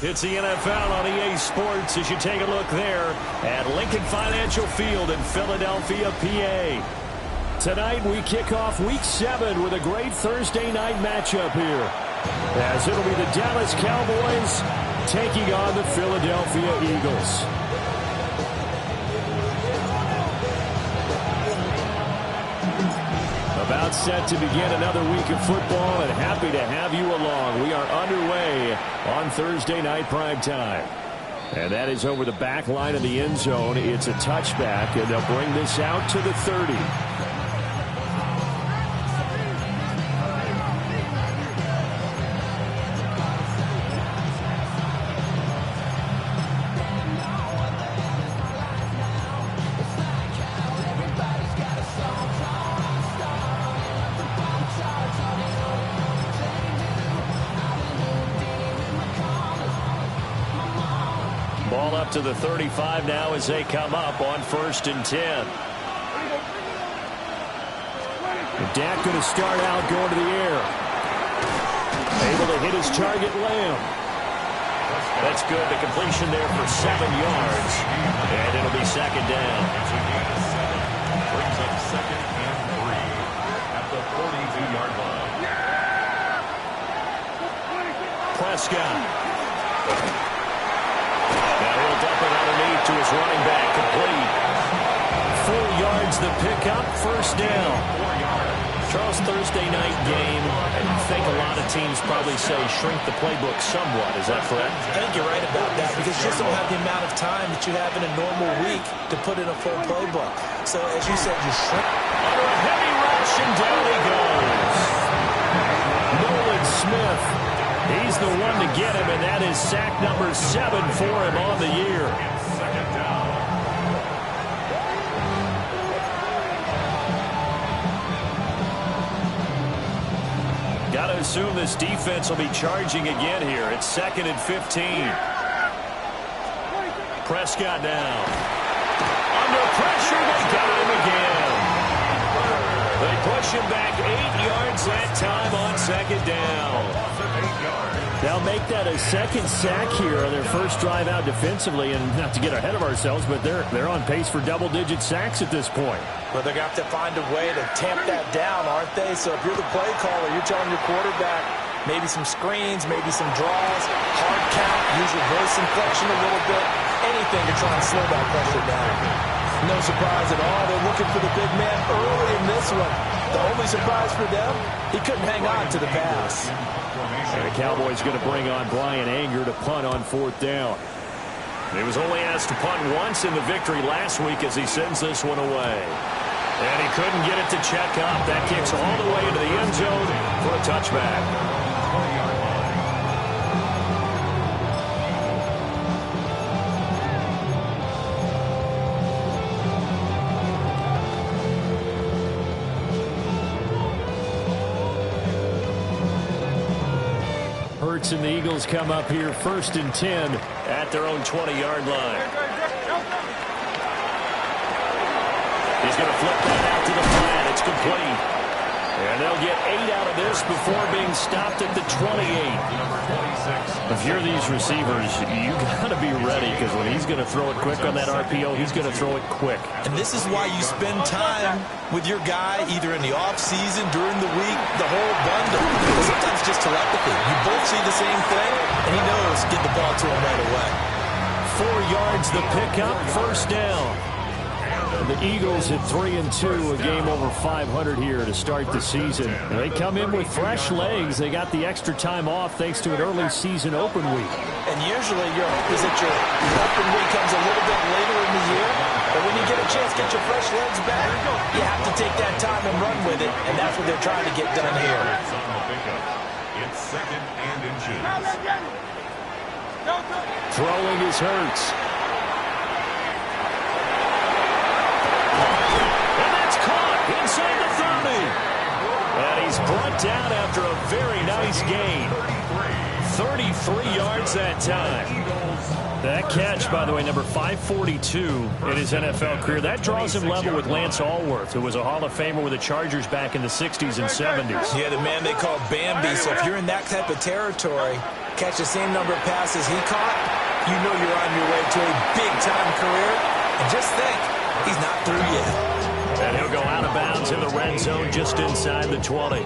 It's the NFL on EA Sports as you take a look there at Lincoln Financial Field in Philadelphia, PA. Tonight we kick off Week 7 with a great Thursday night matchup here, as it'll be the Dallas Cowboys taking on the Philadelphia Eagles. About set to begin another week of football, and happy to have you along. We are underway on Thursday night primetime. And that is over the back line of the end zone. It's a touchback, and they'll bring this out to the 30. Ball up to the 35 now as they come up on 1st and 10. Dak going to start out going to the air. Able to hit his target, Lamb. That's good. The completion there for 7 yards. And it'll be 2nd down. Brings up 2nd and 3 at the 42-yard line. Prescott. Now he'll dump it underneath to his running back, complete. 4 yards the pickup, 1st down. Charles, Thursday night game, and I think a lot of teams probably say shrink the playbook somewhat. Is that correct? I think you're right about that, because you just don't have the amount of time that you have in a normal week to put in a full playbook. So, as you said, you shrink. Under a heavy rush, and down he goes. Nolan Smith. He's the one to get him, and that is sack number 7 for him on the year. Got to assume this defense will be charging again here. It's 2nd and 15. Prescott now. Under pressure, they got him again. They push him back 8 yards that time on 2nd down. They'll make that a 2nd sack here on their first drive out defensively, and not to get ahead of ourselves, but they're on pace for double-digit sacks at this point. Well, they're going to have to find a way to tamp that down, aren't they? So if you're the play caller, you're telling your quarterback maybe some screens, maybe some draws, hard count, use your voice inflection a little bit, anything to try and slow that pressure down. No surprise at all. They're looking for the big man early in this one. The only surprise for them, he couldn't hang on to the pass. And the Cowboys going to bring on Brian Anger to punt on 4th down. He was only asked to punt once in the victory last week as he sends this one away. And he couldn't get it to check up. That kicks all the way into the end zone for a touchback. And the Eagles come up here 1st and 10 at their own 20-yard line. He's going to flip that out to the flat. It's complete. And they'll get 8 out of this before being stopped at the 28. If you're these receivers, you got to be ready, because when he's going to throw it quick on that RPO, he's going to throw it quick. And this is why you spend time with your guy either in the offseason, during the week, the whole bundle. Because sometimes it's just telepathy. You both see the same thing, and he knows get the ball to him right away. 4 yards the pickup, 1st down. The Eagles at 3-2, a game over 500 here to start the season. They come in with fresh legs. They got the extra time off thanks to an early season open week. And usually your hope is that your open week comes a little bit later in the year. But when you get a chance to get your fresh legs back, you have to take that time and run with it. And that's what they're trying to get done here. It's 2nd and inches. Throwing is Hurts. Inside the 30. And he's brought down after a very nice gain. 33 yards that time. That catch, by the way, number 542 in his NFL career. That draws him level with Lance Allworth, who was a Hall of Famer with the Chargers back in the 60s and 70s. Yeah, the man they call Bambi. So if you're in that type of territory, catch the same number of passes he caught, you know you're on your way to a big-time career. And just think, he's not through yet. And he'll go out of bounds in the red zone just inside the 20.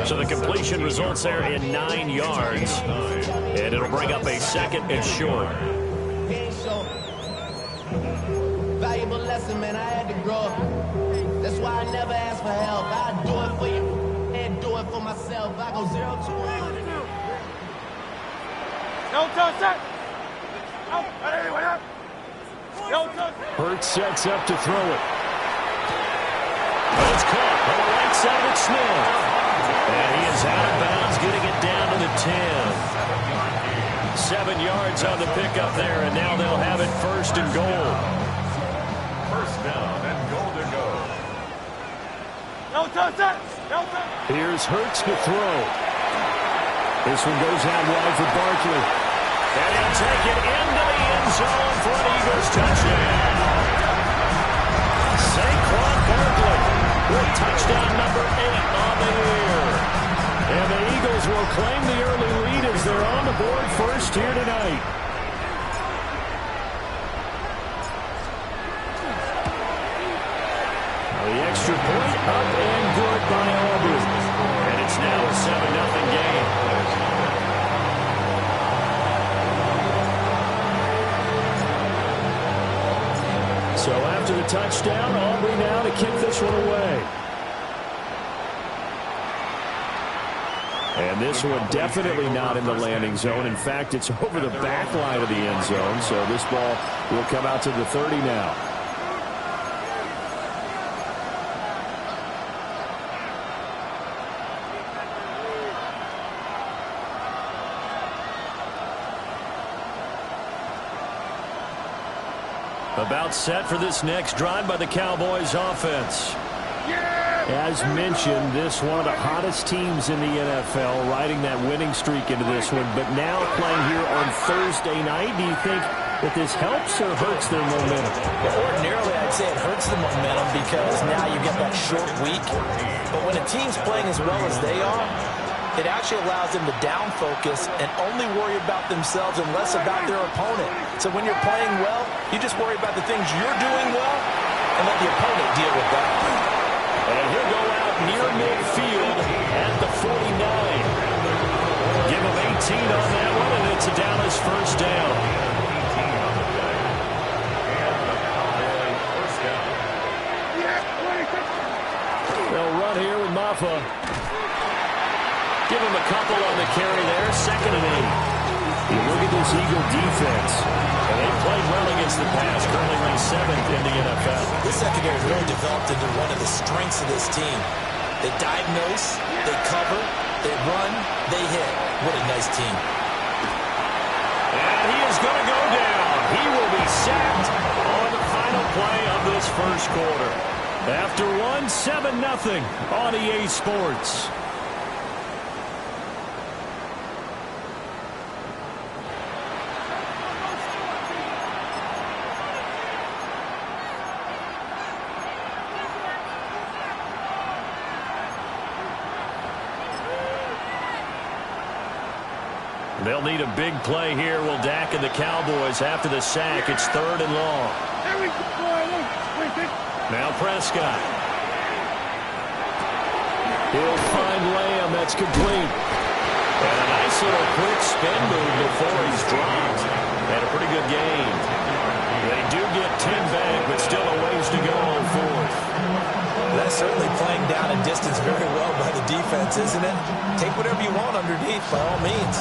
So the completion results there in 9 yards. And it'll bring up a second and short. Valuable lesson, man. I had to grow up. That's why I never ask for help. I do it for you and do it for myself. I go 0 to 100. Hurts sets up to throw it. It's caught on the right side of Smith. And he is out of bounds, getting it down to the 10. 7 yards on the pickup there, and now they'll have it first and goal. First down and goal to go. Here's Hurts to throw. This one goes out wide for Barkley. And he'll take it into the end zone for an Eagles touchdown. Saquon Barkley with touchdown number 8 on the year. And the Eagles will claim the early lead as they're on the board first here tonight. The extra point up and good by Auburn. And it's now a 7-0 game. So after the touchdown, Aubrey now to kick this one away. And this one definitely not in the landing zone. In fact, it's over the back line of the end zone. So this ball will come out to the 30 now. About set for this next drive by the Cowboys offense. As mentioned, this one of the hottest teams in the NFL, riding that winning streak into this one, but now playing here on Thursday night. Do you think that this helps or hurts their momentum? Well, ordinarily, I'd say it hurts the momentum because now you get that short week. But when a team's playing as well as they are, it actually allows them to down focus and only worry about themselves and less about their opponent. So when you're playing well, you just worry about the things you're doing well and let the opponent deal with that. And he'll go out near midfield at the 49. Give him 18 on that one, and it's a Dallas first down. They'll run here with Maffa. Give him a couple on the carry there. 2nd and 8. You look at this Eagle defense, and they played well against the pass, currently ranked 7th in the NFL. This secondary really developed into one of the strengths of this team. They diagnose, they cover, they run, they hit. What a nice team. And he is going to go down. He will be sacked on the final play of this first quarter. After one, 7-0 on EA Sports. They'll need a big play here. Will Dak and the Cowboys after the sack. It's 3rd and long. Now Prescott. He'll find Lamb. That's complete. And a nice little quick spin move before he's dropped. And a pretty good game. They do get 10 back, but still a ways to go on 4th. That's certainly playing down and distance very well by the defense, isn't it? Take whatever you want underneath, by all means.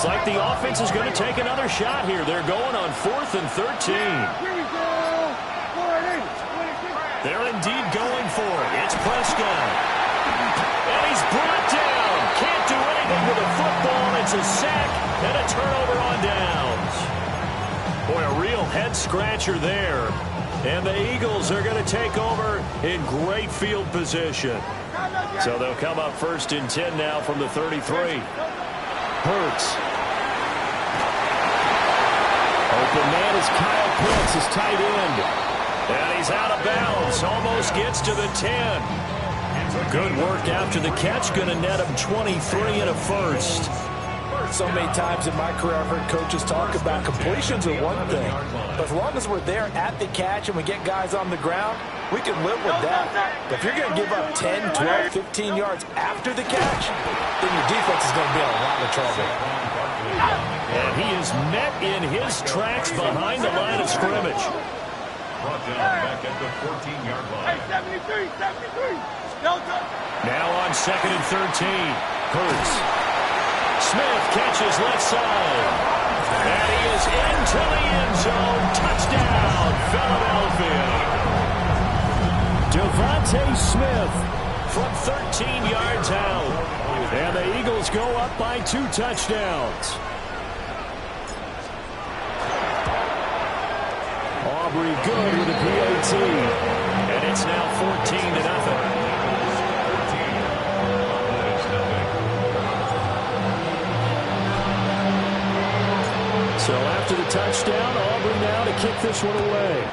Looks like the offense is going to take another shot here. They're going on 4th and 13. They're indeed going for it. It's Prescott. And he's brought down It's a sack and a turnover on downs. Boy, a real head-scratcher there. And the Eagles are going to take over in great field position. So they'll come up 1st and 10 now from the 33. Hurts. Open man is Kyle Pitts, his tight end. And he's out of bounds. Almost gets to the 10. Good work after the catch. Going to net him 23 and a first. So many times in my career I've heard coaches talk about completions are one thing. But as long as we're there at the catch and we get guys on the ground, we can live with that. But if you're going to give up 10, 12, 15 yards after the catch, then your defense is going to be in a lot of trouble. And he is met in his tracks behind the line of scrimmage. Brought down back at the 14-yard line. Hey, 73. Now on 2nd and 13. Hurts. Smith catches left side. And he is into the end zone. Touchdown, Philadelphia. Devontae Smith from 13 yards out. And the Eagles go up by 2 touchdowns. Aubrey good with a PAT. And it's now 14-0. So after the touchdown, Aubrey now to kick this one away.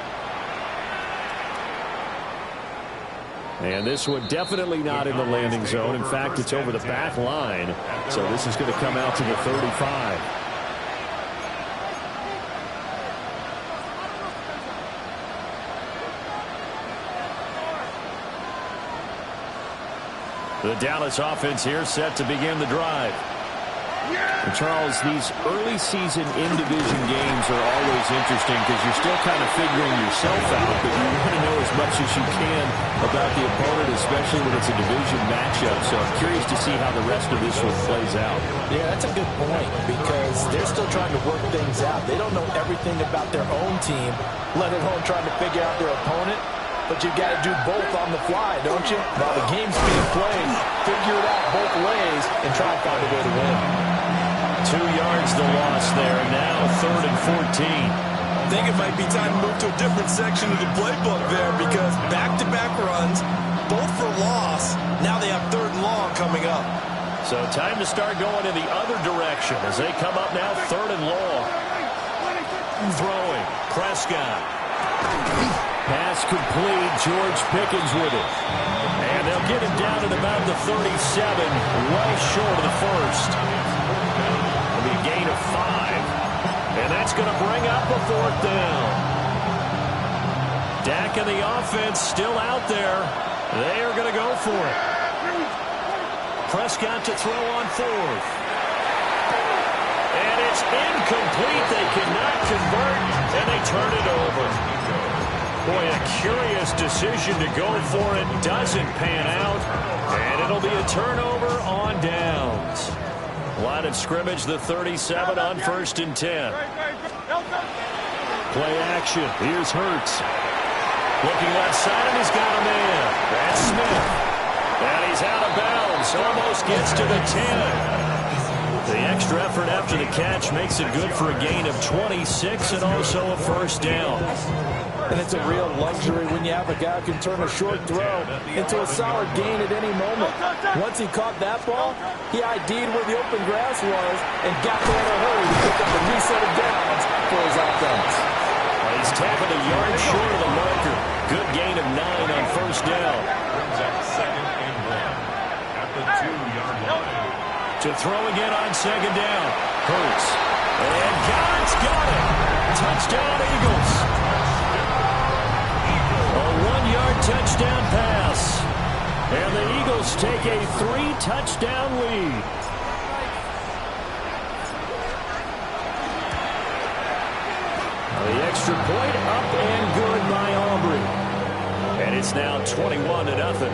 And this one definitely not in the landing zone. In fact, it's over the back line. So this is going to come out to the 35. The Dallas offense here set to begin the drive. And Charles, these early season in-division games are always interesting because you're still kind of figuring yourself out, but you want to know as much as you can about the opponent, especially when it's a division matchup. So I'm curious to see how the rest of this one plays out. Yeah, that's a good point because they're still trying to work things out. They don't know everything about their own team, let alone trying to figure out their opponent. But you've got to do both on the fly, don't you? While the game's being played, figure it out both ways and try and find a way to win. 2 yards the loss there. Now 3rd and 14. I think it might be time to move to a different section of the playbook there because back-to-back runs, both for loss. Now they have 3rd and long coming up. So time to start going in the other direction as they come up now 3rd and long. Throwing. Prescott. Pass complete. George Pickens with it. And they'll get him down at about the 37, way short of the first. It'll be a gain of 5. And that's going to bring up a 4th down. Dak and the offense still out there. They are going to go for it. Prescott to throw on 4th. And it's incomplete. They cannot convert, and they turn it over. Boy, a curious decision to go for it. Doesn't pan out. And it'll be a turnover on downs. Line of scrimmage, the 37 on 1st and 10. Play action. Here's Hurts. Looking left side, and he's got a man. That's Smith. And he's out of bounds. Almost gets to the 10. The extra effort after the catch makes it good for a gain of 26 and also a 1st down. And it's a real luxury when you have a guy who can turn a short throw into a solid gain at any moment. Once he caught that ball, he ID'd where the open grass was and got there in a hurry to pick up a new set of downs for his offense. He's tapping a yard short of the marker. Good gain of 9 on 1st down. Brings up 2nd and 1 at the 2-yard line. To throw again on 2nd down. Hurts. And God's got it. Touchdown, Eagles. A 1-yard touchdown pass. And the Eagles take a 3-touchdown lead. The extra point up and good by Aubrey. And it's now 21-0.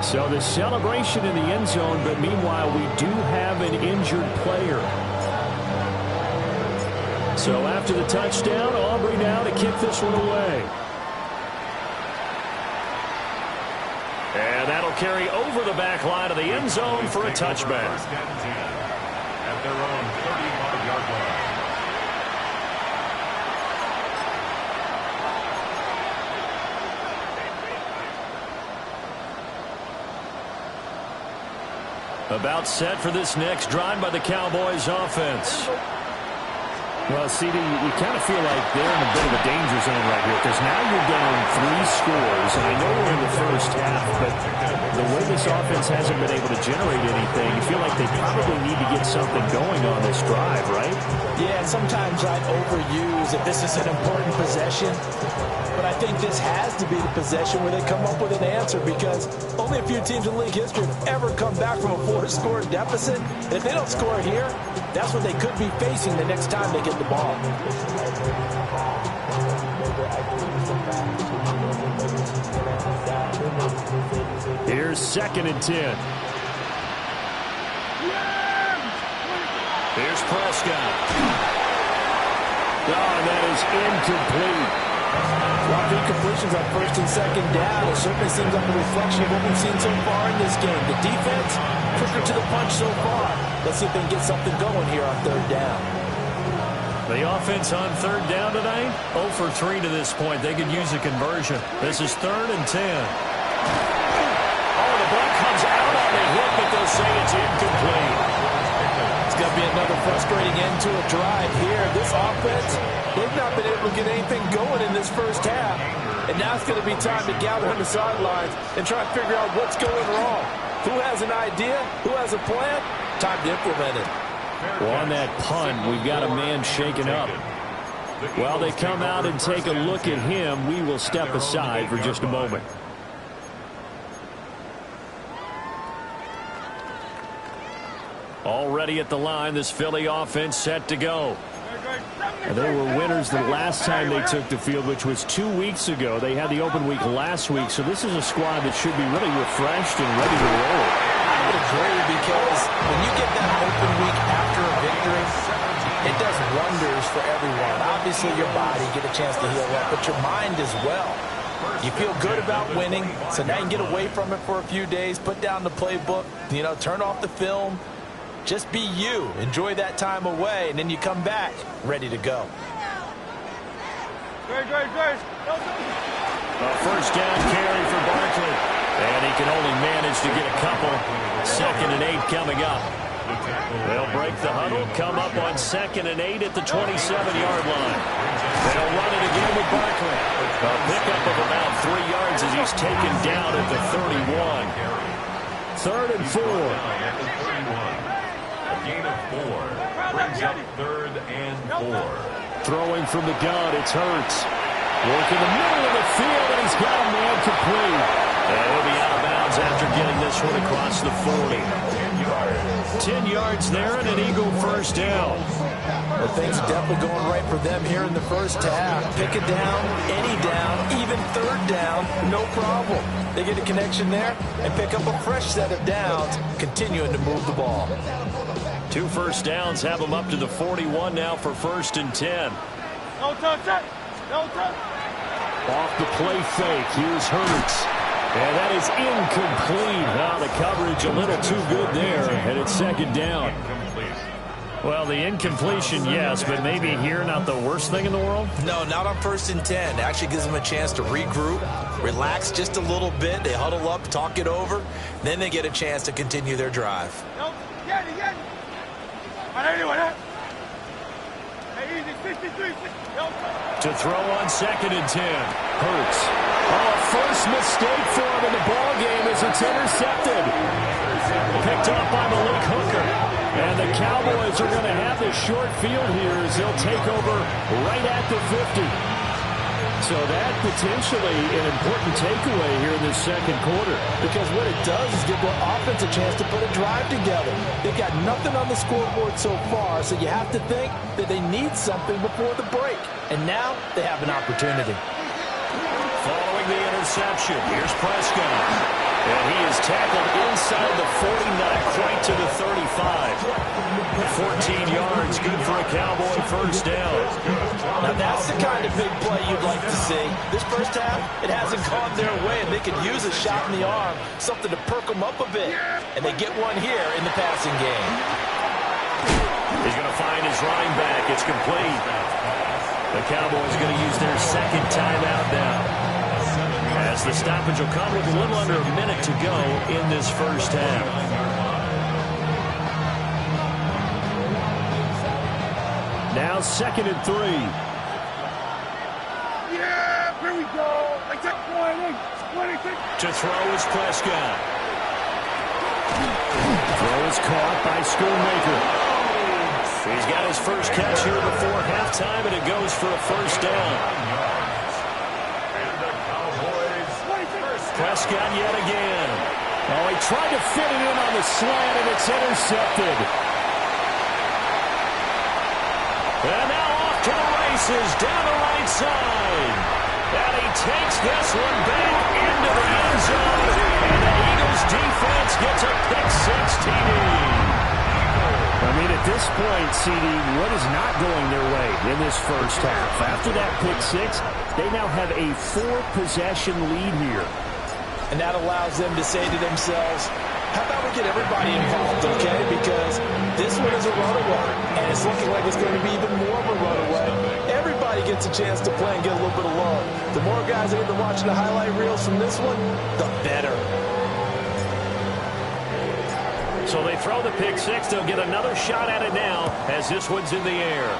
So the celebration in the end zone, but meanwhile we do have an injured player. So after the touchdown, Aubrey now to kick this one away. And that'll carry over the back line of the end zone for a touchback. at their own 35-yard line. About set for this next drive by the Cowboys offense. Well, CD, you kind of feel like they're in a bit of a danger zone right here because now you're down 3 scores, and I know we're in the first half, but the way this offense hasn't been able to generate anything, you feel like they probably need to get something going on this drive, right? Yeah, sometimes I'd overuse if this is an important possession, but I think this has to be the possession where they come up with an answer because only a few teams in league history have ever come back from a 4-score deficit, and if they don't score here, that's what they could be facing the next time they get the ball. Here's 2nd and 10. Here's Prescott. Oh, and that is incomplete. A lot of incompletions on 1st and 2nd down. It certainly seems like a reflection of what we've seen so far in this game. The defense, quicker to the punch so far. Let's see if they can get something going here on 3rd down. The offense on 3rd down tonight, 0 for 3 to this point. They could use a conversion. This is 3rd and 10. Oh, the ball comes out on the hit, but they'll say it's incomplete. It's going to be another frustrating end to a drive here. This offense, they've not been able to get anything going in this first half. And now it's going to be time to gather on the sidelines and try to figure out what's going wrong. Who has an idea? Who has a plan? Time to implement it. Well, on that punt, we've got a man shaken up. While they come out and take a look at him, we will step aside for just a moment. Already at the line, this Philly offense set to go. They were winners the last time they took the field, which was 2 weeks ago. They had the open week last week, so this is a squad that should be really refreshed and ready to roll. I would agree because when you get that open week after a victory, it does wonders for everyone. Obviously, your body, get a chance to heal up, but your mind as well. You feel good about winning, so now you can get away from it for a few days, put down the playbook, turn off the film. Just be you. Enjoy that time away, and then you come back ready to go. A first down carry for Barkley. And he can only manage to get a couple. 2nd and 8 coming up. They'll break the huddle, come up on 2nd and 8 at the 27-yard line. They'll run it again with Barkley. A pickup of about 3 yards as he's taken down at the 31. 3rd and 4. Gain of 4 brings up 3rd and 4. Throwing from the gun, it's Hurts. Working the middle of the field, and he's got a man complete. And he'll be out of bounds after getting this one across the 40. 10 yards there and an Eagle first down. Well, things are definitely going right for them here in the first half. Pick it down, any down, even 3rd down, no problem. They get a connection there and pick up a fresh set of downs, continuing to move the ball. 2 first downs have them up to the 41 now for 1st and 10. No touch it. No touch. Off the play fake, here's Hurts. And that is incomplete. Now the coverage a little too good there, and it's 2nd down. Well, the incompletion, yes, but maybe here not the worst thing in the world? No, not on 1st and 10. It actually gives them a chance to regroup, relax just a little bit. They huddle up, talk it over. Then they get a chance to continue their drive. No, get it. To throw on 2nd and 10. Hurts. Oh, first mistake for him in the ball game as it's intercepted. Picked up by Malik Hooker. And the Cowboys are going to have this short field here as they'll take over right at the 50. So that potentially an important takeaway here in this 2nd quarter. Because what it does is give the offense a chance to put a drive together. They've got nothing on the scoreboard so far, so you have to think that they need something before the break. And now they have an opportunity. Following the interception, here's Prescott. And he is tackled inside the 40, not quite to the 35. 14 yards, good for a Cowboy first down. Now that's the kind of big play you'd like to see. This first half, it hasn't gone their way, and they could use a shot in the arm, something to perk them up a bit. And they get one here in the passing game. find his running back. It's complete. The Cowboys going to use their second timeout now, as the stoppage will come with a little under a minute to go in this first half. Now 2nd and 3. Yeah, here we go. Like that 20. To throw is Prescott. Throw is caught by Schoonmaker. He's got his first catch here before halftime, and it goes for a first down. Prescott yet again. Oh, he tried to fit it in on the slant, and it's intercepted. And now off to the races down the right side. And he takes this one back into the end zone. And the Eagles defense gets a pick-six TD. I mean, at this point, CD, what is not going their way in this first half? After that pick-six, they now have a 4-possession lead here. And that allows them to say to themselves, how about we get everybody involved, okay? Because this one is a runaway, and it's looking like it's going to be even more of a runaway. Everybody gets a chance to play and get a little bit of love. The more guys that get to watch the highlight reels from this one, the better. So they throw the pick-six. They'll get another shot at it now as this one's in the air.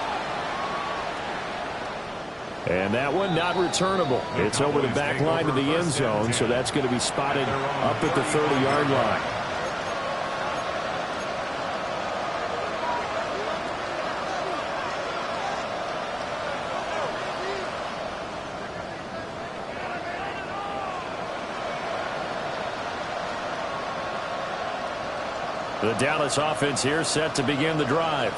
And that one not returnable. It's over the back line of the end zone, so that's going to be spotted up at the 30-yard line. The Dallas offense here set to begin the drive.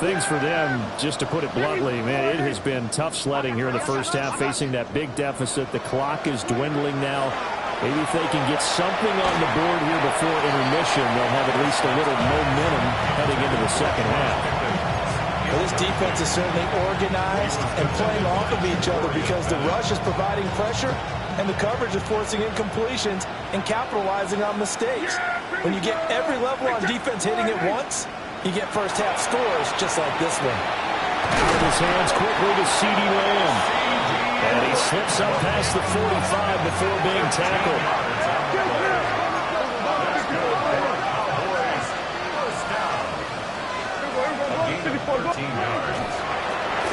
Things for them, just to put it bluntly, man, it has been tough sledding here in the first half, facing that big deficit. The clock is dwindling now. Maybe if they can get something on the board here before intermission, they'll have at least a little momentum heading into the second half. Well, this defense is certainly organized and playing off of each other because the rush is providing pressure and the coverage is forcing incompletions and capitalizing on mistakes. When you get every level on defense hitting at once, you get first half scores just like this one. With his hands quickly to CeeDee Lamb. And he slips up past the 45 before being tackled.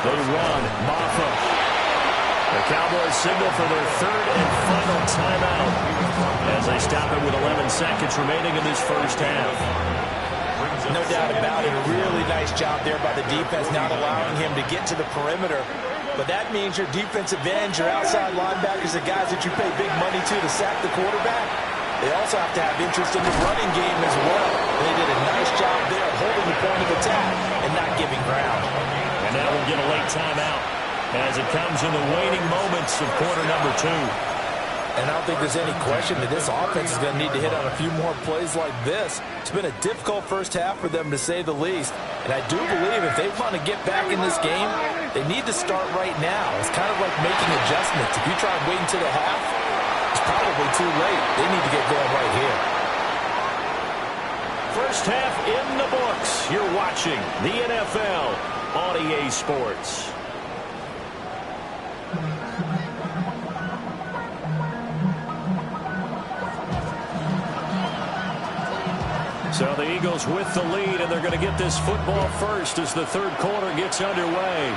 They run. Maffa. The Cowboys signal for their third and final timeout as they stop it with 11 seconds remaining in this first half. No doubt about it. A really nice job there by the defense, not allowing him to get to the perimeter. But that means your defensive ends, your outside linebackers, the guys that you pay big money to sack the quarterback, they also have to have interest in the running game as well. And they did a nice job there holding the point of attack and not giving ground. And now we'll get a late timeout as it comes in the waning moments of quarter number 2. And I don't think there's any question that this offense is going to need to hit on a few more plays like this. It's been a difficult first half for them, to say the least. And I do believe if they want to get back in this game, they need to start right now. It's kind of like making adjustments. If you try and wait until the half, it's probably too late. They need to get going right here. First half in the books. You're watching the NFL on EA Sports. So the Eagles with the lead, and they're going to get this football first as the third quarter gets underway.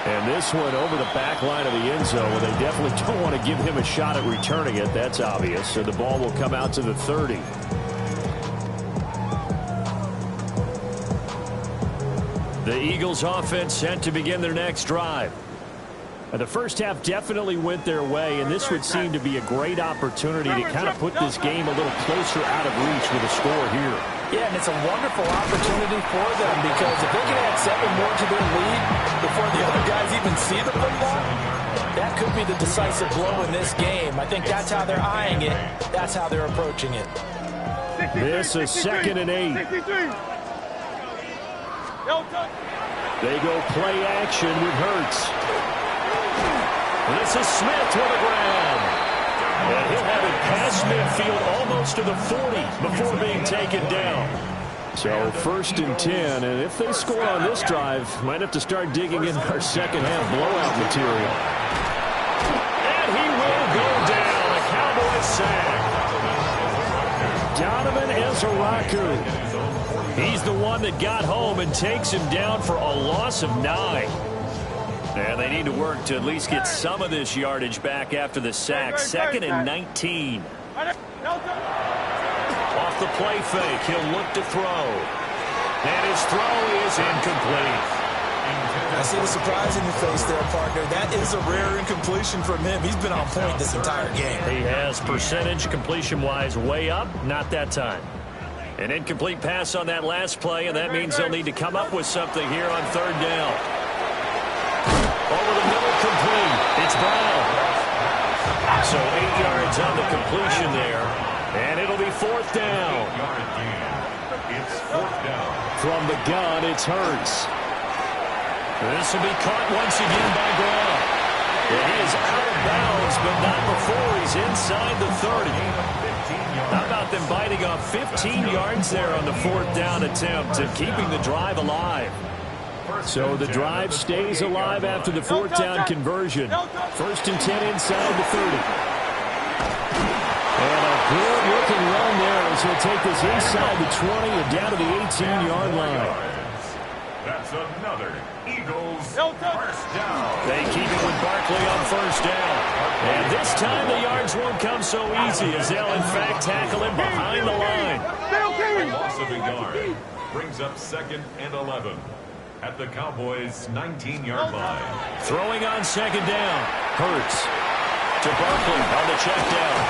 And this one over the back line of the end zone, where they definitely don't want to give him a shot at returning it. That's obvious. So the ball will come out to the 30. The Eagles offense set to begin their next drive. The first half definitely went their way, and this would seem to be a great opportunity to kind of put this game a little closer out of reach with a score here. Yeah, and it's a wonderful opportunity for them because if they can add 7 more to their lead before the other guys even see the football, that could be the decisive blow in this game. I think that's how they're eyeing it. That's how they're approaching it. This is 2nd and 8. They go play action with Hurts. This is Smith with a grab. And he'll have it past midfield almost to the 40 before being taken down. So 1st and 10, and if they score on this drive, might have to start digging in our second half blowout material. And he will go down. A Cowboys sack. Donovan Ezeraku. He's the one that got home and takes him down for a loss of 9. And they need to work to at least get some of this yardage back after the sack. 2nd and 19. Off the play fake, he'll look to throw. And his throw is incomplete. I see the surprise in your face there, partner. That is a rare incompletion from him. He's been on point this entire game. He has percentage completion-wise way up, not that time. An incomplete pass on that last play, and that means they'll need to come up with something here on 3rd down. Over the middle, complete. It's Brown. So 8 yards on the completion there, and it'll be 4th down. It's 4th down. From the gun, it's Hurts. This will be caught once again by Brown. And he is out of bounds, but not before he's inside the 30. How about them biting off 15 yards there on the 4th down attempt and keeping the drive alive? So the drive stays alive after the 4th down conversion. 1st and 10 inside the 30. And a good-looking run there as he'll take this inside the 20 and down to the 18-yard line. That's another Eagles 1st down. They keep it with Barkley on 1st down. And this time the yards won't come so easy as they'll in fact tackle him behind the line. Loss of a yard brings up 2nd and 11 at the Cowboys' 19-yard line. Throwing on 2nd down. Hurts to Barkley on the check down.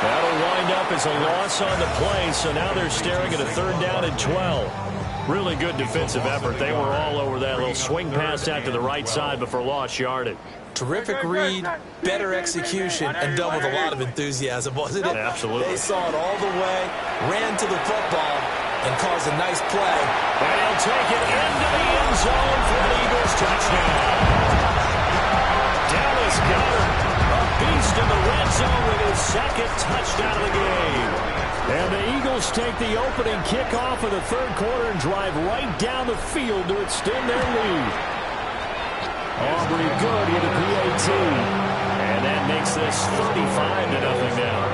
That'll wind up as a loss on the play, so now they're staring at a 3rd down and 12. Really good defensive effort. They were all over that little swing pass out to the right side before lost yardage. Terrific read, better execution, and done with a lot of enthusiasm, wasn't it? Absolutely. They saw it all the way, ran to the football, and caused a nice play. And he'll take it into the end zone for the Eagles touchdown. Dallas Goedert, a beast in the red zone with his 2nd touchdown of the game. And the Eagles take the opening kickoff of the 3rd quarter and drive right down the field to extend their lead. Aubrey good with a PAT. And that makes this 35-0 now.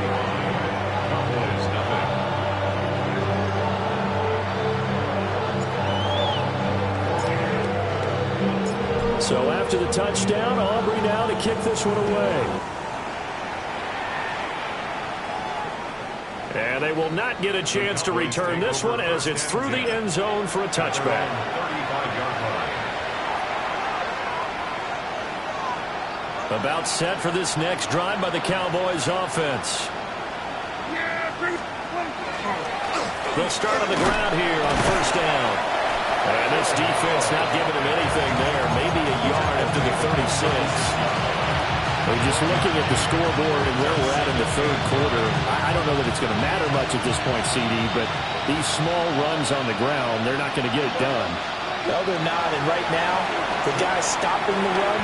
So after the touchdown, Aubrey now to kick this one away. And they will not get a chance to return this one as it's through the end zone for a touchback. 35-yard line. About set for this next drive by the Cowboys offense. They'll start on the ground here on 1st down. And this defense not giving them anything there. Maybe a yard after the 36. We're just looking at the scoreboard and where we're at in the 3rd quarter. I don't know that it's going to matter much at this point, CD, but these small runs on the ground, they're not going to get it done. No, they're not. And right now, the guys stopping the run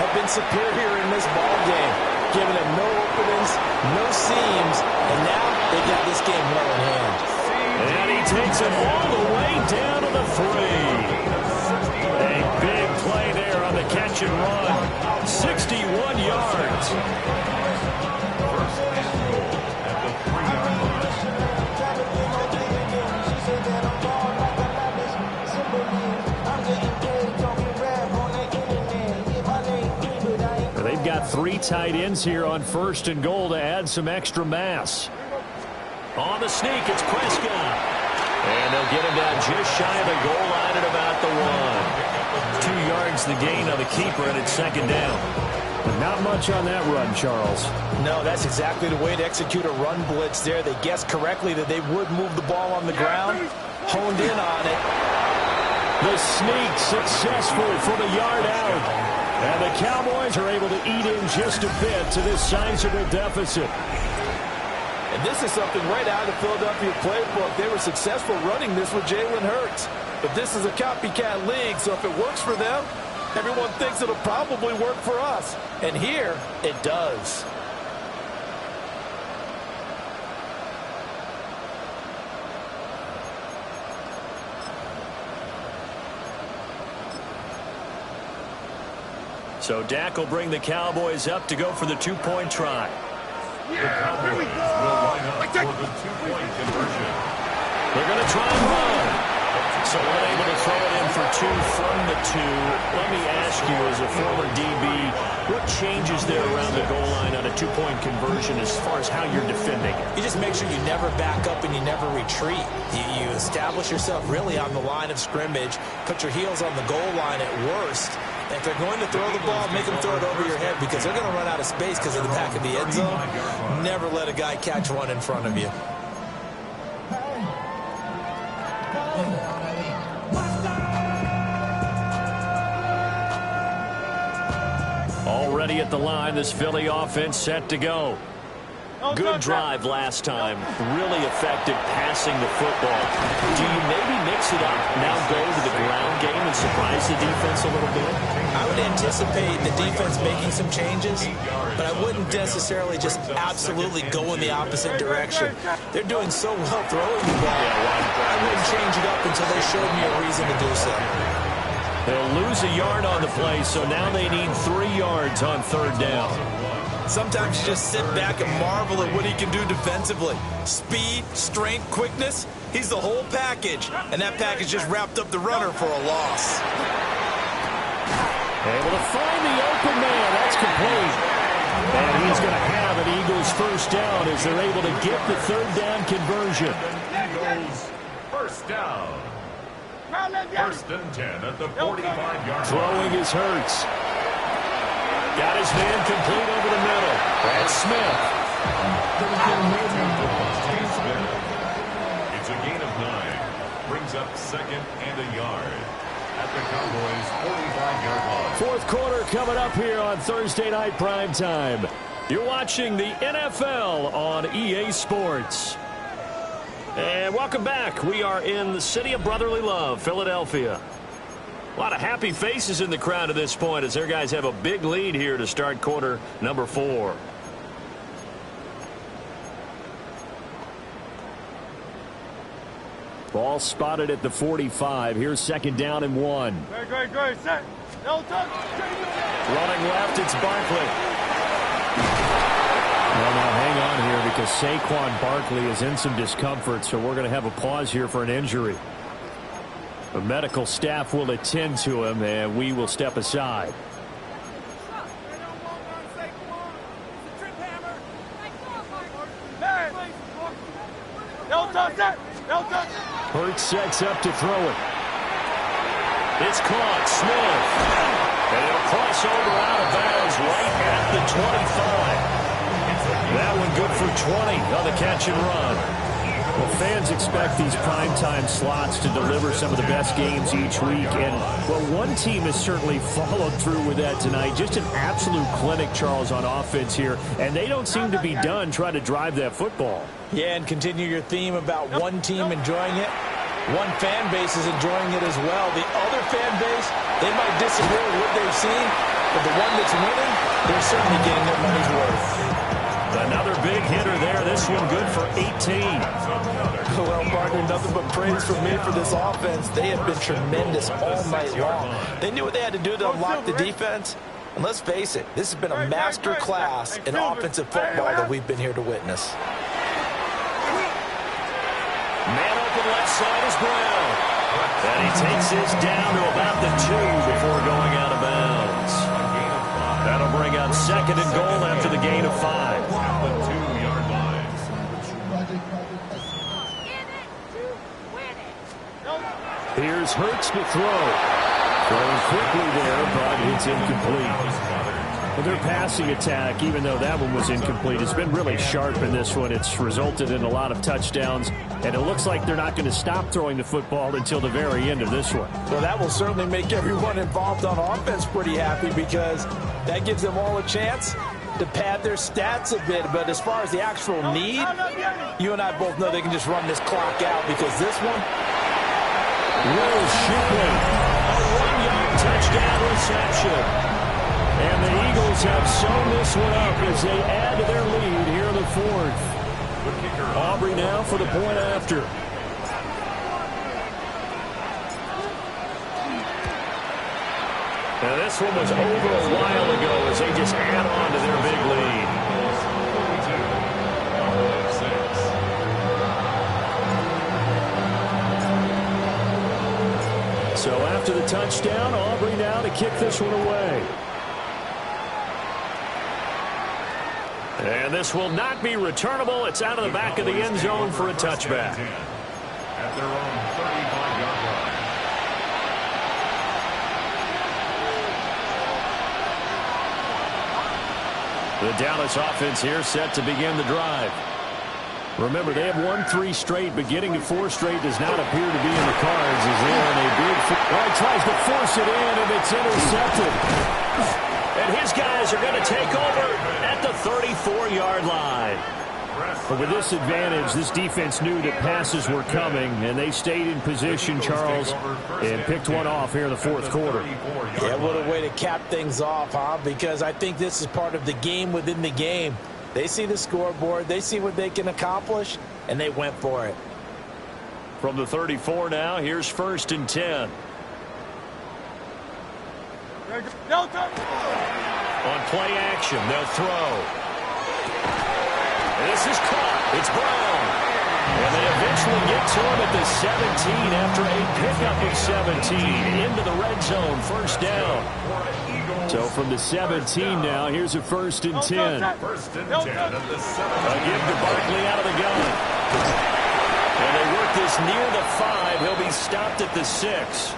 have been superior in this ball game, giving them no openings, no seams, and now they got this game well in hand. And he takes it all the way down to the 3. A big play there on the catch and run. 61 yards. First and goal at the 3-yard Well, they've got 3 tight ends here on 1st and goal to add some extra mass. On the sneak, it's Prescott. And they'll get him down just shy of the goal line at about the 1. 2 yards the gain on the keeper, and it's 2nd down. But not much on that run, Charles. No, that's exactly the way to execute a run blitz there. They guessed correctly that they would move the ball on the ground, honed in on it. The sneak successful from a yard out. And the Cowboys are able to eat in just a bit to this sizable deficit. And this is something right out of the Philadelphia playbook. They were successful running this with Jalen Hurts. But this is a copycat league, so if it works for them, everyone thinks it'll probably work for us. And here, it does. So Dak will bring the Cowboys up to go for the two-point try. The Cowboys will line up for the two-point conversion. They're going to try and run. So unable to throw it in for two from the two. Let me ask you, as a former DB, what changes there around the goal line on a two-point conversion as far as how you're defending it? You just make sure you never back up and you never retreat. You establish yourself really on the line of scrimmage, put your heels on the goal line at worst. If they're going to throw the ball, make them throw it over your head because they're going to run out of space because of the back of the end zone. Never let a guy catch one in front of you. Already at the line, this Philly offense set to go. Good drive last time. Really effective passing the football. Do you maybe mix it up, now go to the ground game and surprise the defense a little bit? I would anticipate the defense making some changes, but I wouldn't necessarily just absolutely go in the opposite direction. They're doing so well throwing the ball. I wouldn't change it up until they showed me a reason to do so. They'll lose a yard on the play, so now they need 3 yards on third down. Sometimes you just sit back and marvel at what he can do defensively. Speed, strength, quickness, he's the whole package. And that package just wrapped up the runner for a loss. Able to find the open man. That's complete. And he's going to have an Eagles first down as they're able to get the third down conversion. Eagles first down. First and 10 at the 45-yard line. Throwing is Hurts. Got his man complete over the middle. That's Smith. It's a gain of 9. Brings up second and a yard at the Cowboys' 45-yard line. Fourth quarter coming up here on Thursday Night Primetime. You're watching the NFL on EA Sports. And welcome back. We are in the city of brotherly love, Philadelphia. A lot of happy faces in the crowd at this point as their guys have a big lead here to start quarter number 4. Ball spotted at the 45. Here's second down and 1. Great. Set. No touch. Running left, it's Barkley. Well, now hang on here because Saquon Barkley is in some discomfort, so we're going to have a pause here for an injury. The medical staff will attend to him, and we will step aside. Hurts sets up to throw it. It's caught. Smith. And it'll cross over out of bounds right at the 25. That one good for 20 on the catch and run. Well, fans expect these primetime slots to deliver some of the best games each week. And, well, one team has certainly followed through with that tonight. Just an absolute clinic, Charles, on offense here. And they don't seem to be done trying to drive that football. Yeah, and continue your theme about one team enjoying it. One fan base is enjoying it as well. The other fan base, they might disagree with what they've seen, but the one that's winning, they're certainly getting their money's worth. Another big hitter there. This one good for 18. Well, partner, nothing but praise from me for this offense. They have been tremendous all night long. They knew what they had to do to unlock the defense. And let's face it, this has been a master class in offensive football that we've been here to witness. Man open left side is Brown. And he takes this down to about the 2 before going out of bounds. That'll bring up second and goal after the gain of 5. At the 2-yard line. Here's Hurts to throw. Throwing quickly there, but it's incomplete. Well, their passing attack, even though that one was incomplete, has been really sharp in this one. It's resulted in a lot of touchdowns, and it looks like they're not going to stop throwing the football until the very end of this one. Well, that will certainly make everyone involved on offense pretty happy because that gives them all a chance to pad their stats a bit. But as far as the actual need, you and I both know they can just run this clock out because this one, Will Shipley, a 1-yard touchdown reception. And the Eagles have sewn this one up as they add to their lead here in the 4th. Aubrey now for the point after. Now this one was over a while ago as they just add on to their big lead. So after the touchdown, Aubrey now to kick this one away. And this will not be returnable. It's out of the back of the end zone for a touchback. At their own 35-yard line. The Dallas offense here set to begin the drive. Remember, they have won 3 straight, but getting to 4 straight does not appear to be in the cards as they're in a big... tries to force it in, and it's intercepted. And his guys are going to take over at the 34-yard line. But with this advantage, this defense knew that passes were coming, and they stayed in position, Charles, and picked one off here in the fourth quarter. Yeah, what a way to cap things off, huh? Because I think this is part of the game within the game. They see the scoreboard, they see what they can accomplish, and they went for it. From the 34 now, here's 1st and 10. On play action, they'll throw. This is caught. It's Brown. And they eventually get to him at the 17 after a pickup of 17. Into the red zone, 1st down. So from the 17 now, here's a 1st and 10. 1st and 10 at the 7. A give to Barkley out of the gun. And they work this near the 5. He'll be stopped at the 6.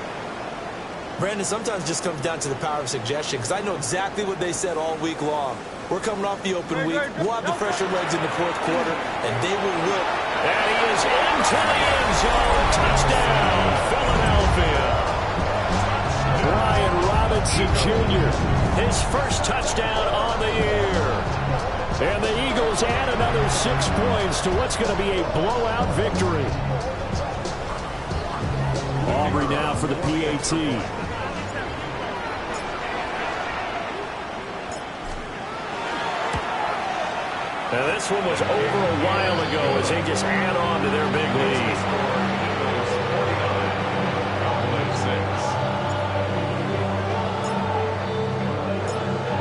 Brandon, sometimes it just comes down to the power of suggestion, because I know exactly what they said all week long. We're coming off the open week. We'll have the fresher legs in the 4th quarter, and they will whip. And he is into the end zone. Touchdown, Philadelphia. Brian Robinson Jr., his first touchdown on the year. And the Eagles add another 6 points to what's going to be a blowout victory. Aubrey now for the PAT. Now this one was over a while ago as they just add on to their big lead.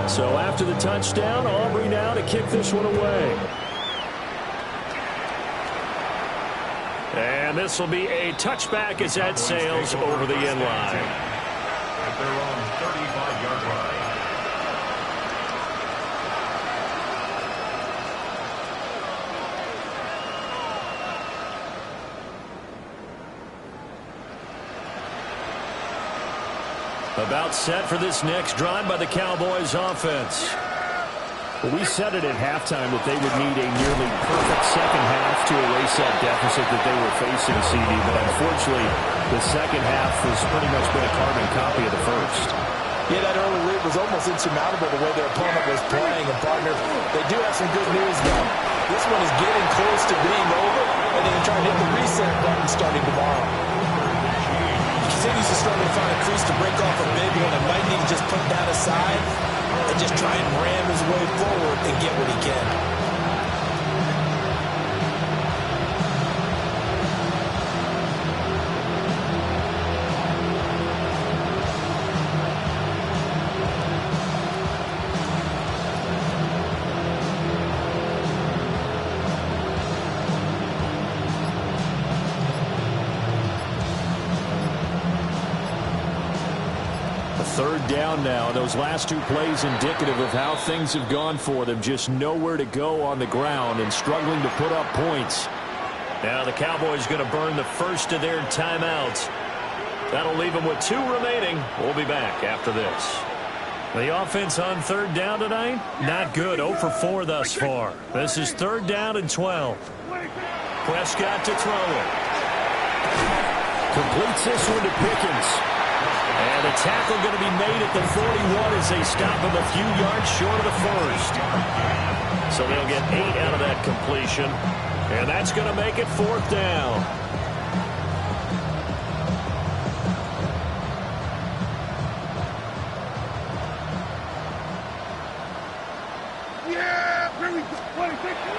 So after the touchdown, Aubrey now to kick this one away. And this will be a touchback as that sails over the end line. At their own 35-yard line. About set for this next drive by the Cowboys offense. Well, we said it at halftime that they would need a nearly perfect second half to erase that deficit that they were facing, CD. But unfortunately, the second half has pretty much been a carbon copy of the first. Yeah, that early lead was almost insurmountable the way their opponent was playing. And, partner, they do have some good news, though. This one is getting close to being over, and they can try to hit the reset button starting tomorrow. Continues to struggle to find a crease to break off a big one, and might need to just put that aside and just try and ram his way forward and get what he can. Third down now. Those last 2 plays indicative of how things have gone for them. Just nowhere to go on the ground and struggling to put up points. Now the Cowboys going to burn the first of their timeouts. That'll leave them with 2 remaining. We'll be back after this. The offense on third down tonight, not good. 0 for 4 thus far. This is 3rd down and 12. Prescott to throw it. Completes this one to Pickens. And a tackle going to be made at the 41 as they stop him a few yards short of the first. So they'll get 8 out of that completion. And that's going to make it 4th down.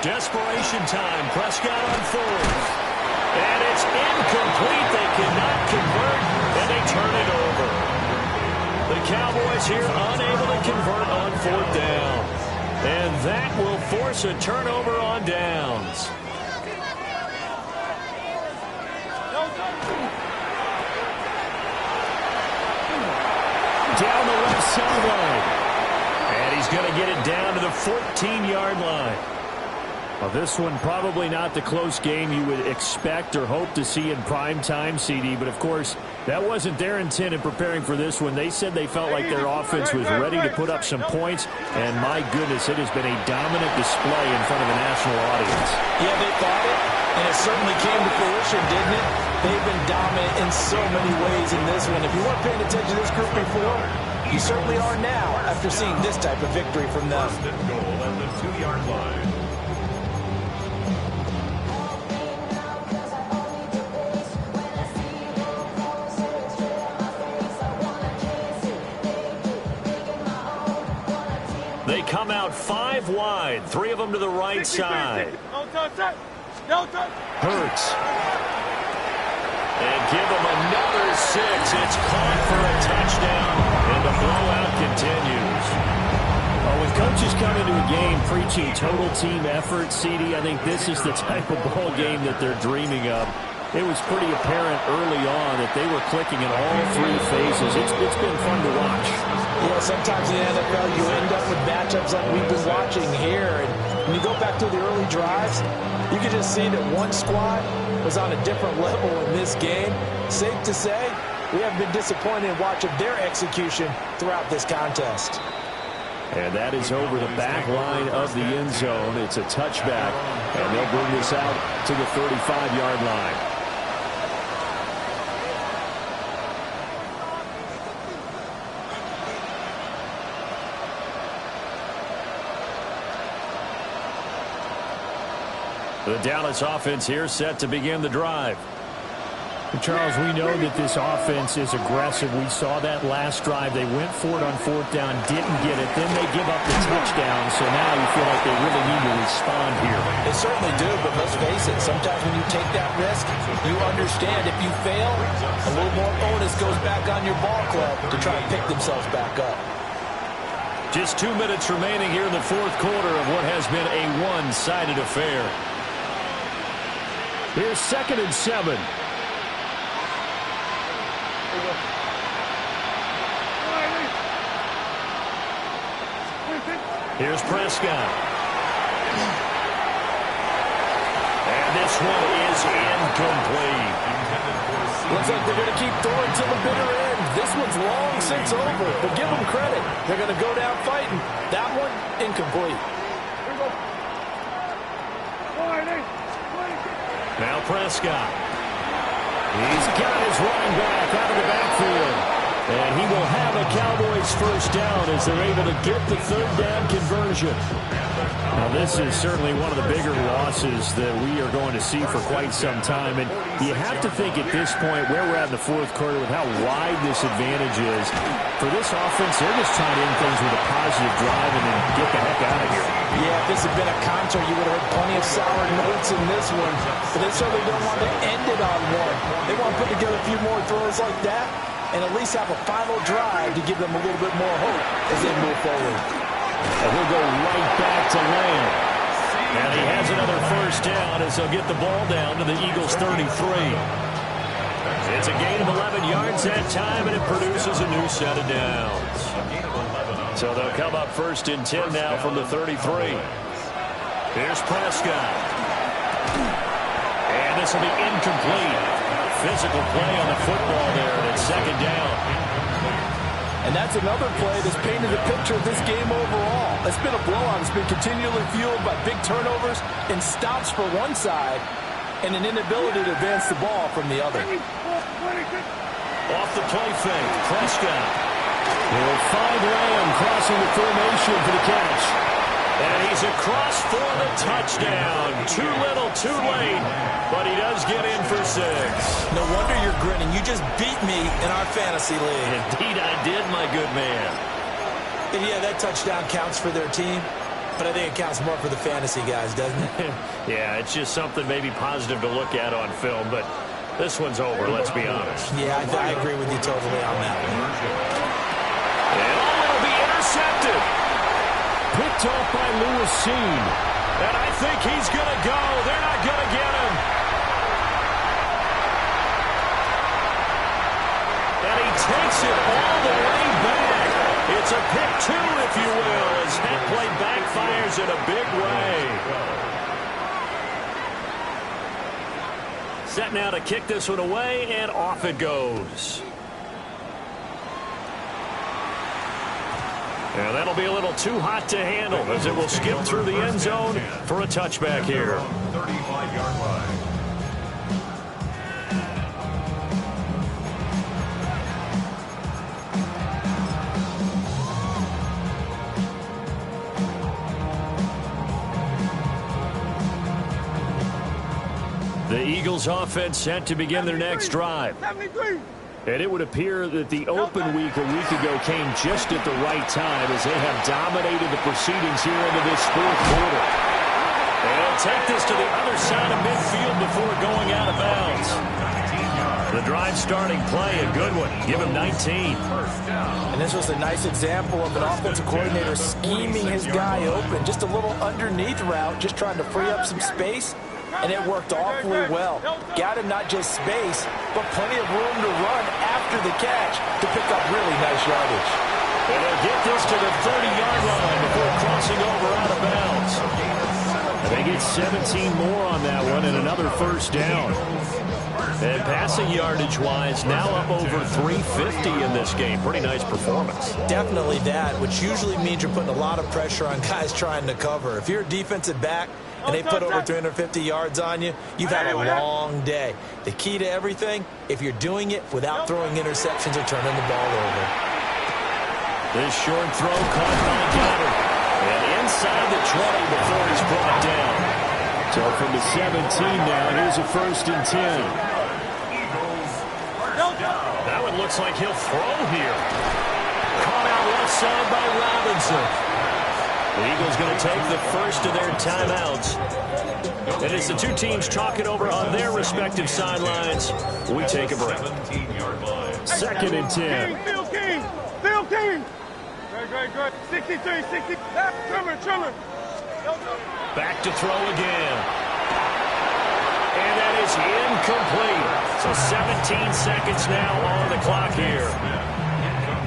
Desperation time. Prescott on 4th. And it's incomplete. They cannot convert, and they turn it over. The Cowboys here unable to convert on 4th down. And that will force a turnover on downs. Down the left sideline. And he's going to get it down to the 14-yard line. Well, this one probably not the close game you would expect or hope to see in prime time, CD. But, of course, that wasn't their intent in preparing for this one. They said they felt like their offense was ready to put up some points. And, my goodness, it has been a dominant display in front of a national audience. Yeah, they thought it, and it certainly came to fruition, didn't it? They've been dominant in so many ways in this one. If you weren't paying attention to this group before, you certainly are now after seeing this type of victory from them. First and goal at the 2-yard line. They come out 5 wide, 3 of them to the right side. Hurts. And give them another 6. It's caught for a touchdown, and the blowout continues. Well, when coaches come into a game preaching total team effort, CD, I think this is the type of ball game that they're dreaming of. It was pretty apparent early on that they were clicking in all 3 phases. It's been fun to watch. Yeah, sometimes in the NFL you end up with matchups like we've been watching here. And when you go back to the early drives, you can just see that one squad was on a different level in this game. Safe to say, we have been disappointed in watching their execution throughout this contest. And that is over the back line of the end zone. It's a touchback, and they'll bring this out to the 35-yard line. The Dallas offense here set to begin the drive. Charles, we know that this offense is aggressive. We saw that last drive. They went for it on 4th down, didn't get it. Then they give up the touchdown. So now you feel like they really need to respond here. They certainly do, but let's face it. Sometimes when you take that risk, you understand if you fail, a little more onus goes back on your ball club to try and pick themselves back up. Just 2 minutes remaining here in the 4th quarter of what has been a one-sided affair. Here's 2nd and 7. Here's Prescott. And this one is incomplete. Looks like they're going to keep throwing till the bitter end. This one's long since over, but give them credit. They're going to go down fighting. That one, incomplete. Now Prescott. He's got his running back out of the backfield. And he will have a Cowboys first down as they're able to get the 3rd down conversion. Now, this is certainly one of the bigger losses that we are going to see for quite some time. And you have to think at this point where we're at in the 4th quarter with how wide this advantage is. For this offense, they're just trying to end things with a positive drive and then get the heck out of here. Yeah, if this had been a concert, you would have heard plenty of sour notes in this one. But they certainly don't want to end it on one. They want to put together a few more throws like that and at least have a final drive to give them a little bit more hope as they move forward. And he'll go right back to Lamb. And he has another first down as he'll get the ball down to the Eagles' 33. It's a gain of 11 yards that time, and it produces a new set of downs. So they'll come up 1st and 10 now from the 33. Here's Prescott. And this will be incomplete. Physical play on the football there, and it's 2nd down. And that's another play that's painted the picture of this game overall. It's been a blowout. It's been continually fueled by big turnovers and stops for one side and an inability to advance the ball from the other. Off the play fake, Prescott. He'll find Lamb crossing the formation for the catch. And he's across for the touchdown. Too little, too late, but he does get in for 6. No wonder you're grinning. You just beat me in our fantasy league. Indeed I did, my good man. And yeah, that touchdown counts for their team, but I think it counts more for the fantasy guys, doesn't it? Yeah, it's just something maybe positive to look at on film, but this one's over, let's be honest. Yeah, I agree with you totally on that one. And it'll be intercepted. Picked off by Lewis Seen. And I think he's going to go. They're not going to get him. And he takes it all the way back. It's a pick two, if you will, as that play backfires in a big way. Set now to kick this one away, and off it goes. And that'll be a little too hot to handle as it will skip through the end zone for a touchback here. 35-yard line. The Eagles offense set to begin their next drive. 73. And it would appear that the open week a week ago came just at the right time as they have dominated the proceedings here into this fourth quarter. They'll take this to the other side of midfield before going out of bounds. The drive starting play, a good one. Give him 19. And this was a nice example of an offensive coordinator scheming his guy open. Just a little underneath route, just trying to free up some space. And it worked awfully well. Got him not just space, but plenty of room to run after the catch to pick up really nice yardage. And they'll get this to the 30-yard line before crossing over out of bounds. They get 17 more on that one and another first down. And passing yardage-wise, now up over 350 in this game. Pretty nice performance. Definitely that, which usually means you're putting a lot of pressure on guys trying to cover. If you're a defensive back and they put over 350 yards on you, you've had a long day. The key to everything, if you're doing it without throwing interceptions or turning the ball over. This short throw caught by Goddard. And inside the 20 before he's brought down. So from the 17 now, here's a 1st and 10. That one looks like he'll throw here. Caught out left side by Robinson. The Eagles going to take the first of their timeouts. And as the two teams talking over on their respective sidelines, we take a break. 17-yard line. 2nd and 10. Phil King. Phil King. Good. 63, 60. Trimmer. Back to throw again. And that is incomplete. So 17 seconds now on the clock here.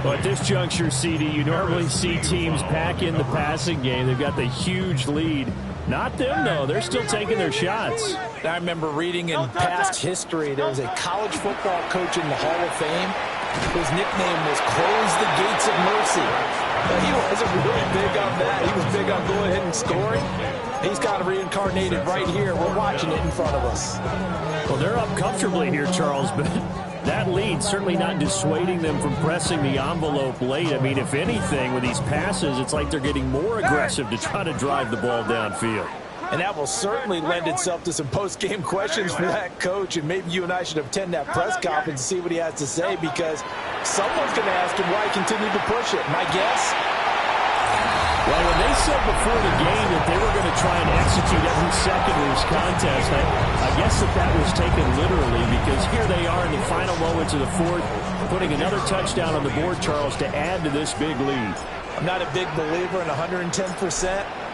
But at this juncture, CD, you normally see teams pack in the passing game. They've got the huge lead. Not them, though. They're still taking their shots. I remember reading in past history, there was a college football coach in the Hall of Fame whose nickname was Close the Gates of Mercy. But he wasn't really big on that. He was big on going ahead and scoring. He's got it reincarnated right here. We're watching it in front of us. Well, they're up comfortably here, Charles, but that lead certainly not dissuading them from pressing the envelope late. I mean, if anything, with these passes, it's like they're getting more aggressive to try to drive the ball downfield. And that will certainly lend itself to some post-game questions for that coach. And maybe you and I should attend that press conference and see what he has to say, because someone's going to ask him why he continued to push it. My guess? Well, when they said before the game that they were going to try and execute every second of this contest, I guess that was taken literally, because here they are in the final moments of the fourth, putting another touchdown on the board, Charles, to add to this big lead. I'm not a big believer in 110%,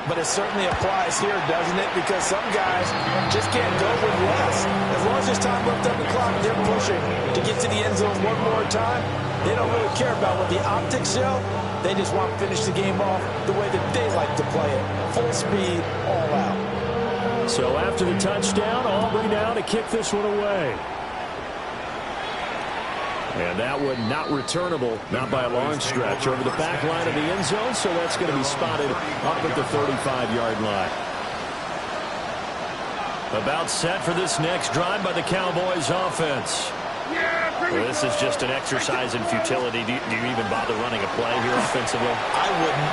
but it certainly applies here, doesn't it? Because some guys just can't go with less. As long as there's time left on the clock, they're pushing to get to the end zone one more time. They don't really care about what the optics show. They just want to finish the game off the way that they like to play it. Full speed, all out. So after the touchdown, Aubrey now to kick this one away. And that one not returnable, not by a long stretch, over the back line of the end zone, so that's going to be spotted up at the 35-yard line. About set for this next drive by the Cowboys offense. Well, this is just an exercise in futility. Do you even bother running a play here offensively? I wouldn't,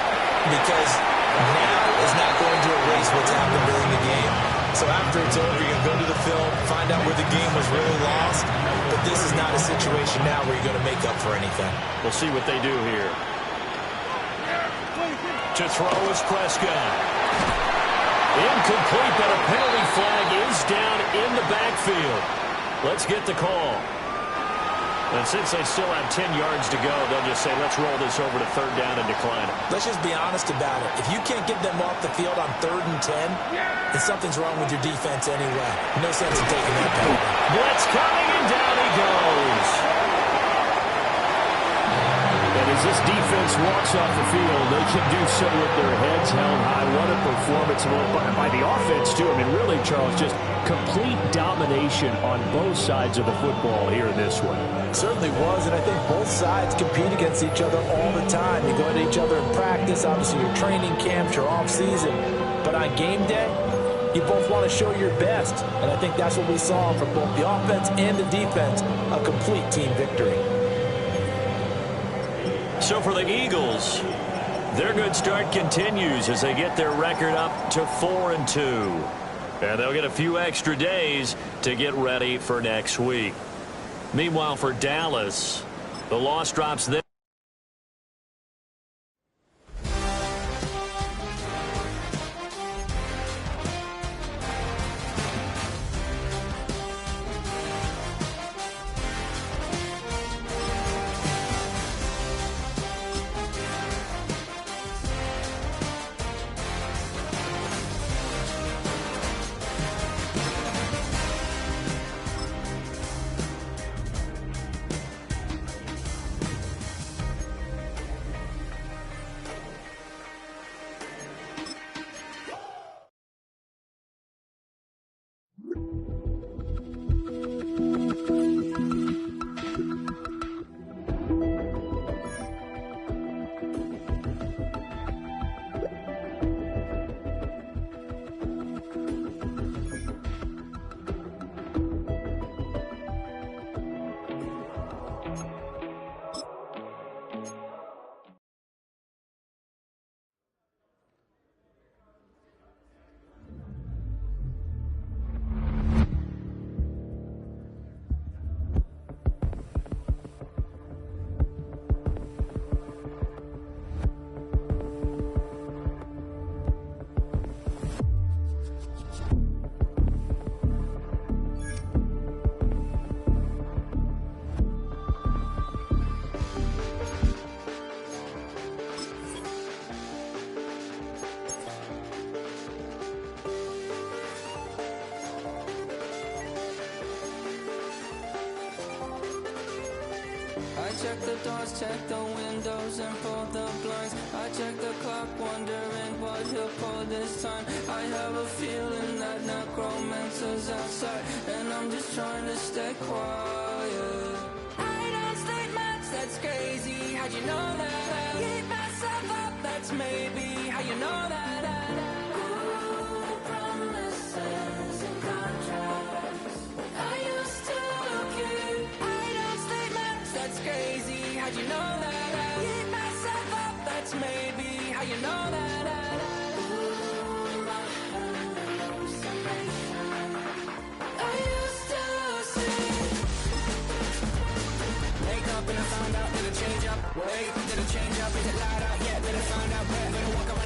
because now is not going to erase what's happened during the game. So after it's over, you're going to go to the film, find out where the game was really lost. But this is not a situation now where you're going to make up for anything. We'll see what they do here. To throw is Prescott. Incomplete, but a penalty flag is down in the backfield. Let's get the call. And since they still have 10 yards to go, they'll just say, let's roll this over to third down and decline it. Let's just be honest about it. If you can't get them off the field on 3rd and 10, then something's wrong with your defense anyway. No sense in taking that penalty. Blitz coming, and down he goes. And as this defense walks off the field, they can do so with their heads held high. What a performance by the offense, too. I mean, really, Charles, just complete domination on both sides of the football here in this one. Certainly was, and I think both sides compete against each other all the time. You go at each other in practice, obviously your training camps, your off-season. But on game day, you both want to show your best. And I think that's what we saw from both the offense and the defense, a complete team victory. So for the Eagles, their good start continues as they get their record up to 4-2. And they'll get a few extra days to get ready for next week. Meanwhile, for Dallas, the loss drops them. I check the doors, check the windows, and pull the blinds. I check the clock, wondering what he'll pull this time. I have a feeling that necromancer's outside, and I'm just trying to stay quiet. I don't state much, that's crazy. How'd you know that? I keep myself up, that's maybe how you know that. Ooh, promises and contracts. I used to keep. I don't state much, that's crazy. How'd you know that? I keep myself up, that's maybe how you know that. Ooh, my hallucination. I used to see. Wake up and I found out, did it change up? Wait, did it change up? Is it light out? Yeah, did it find out? Better walk around.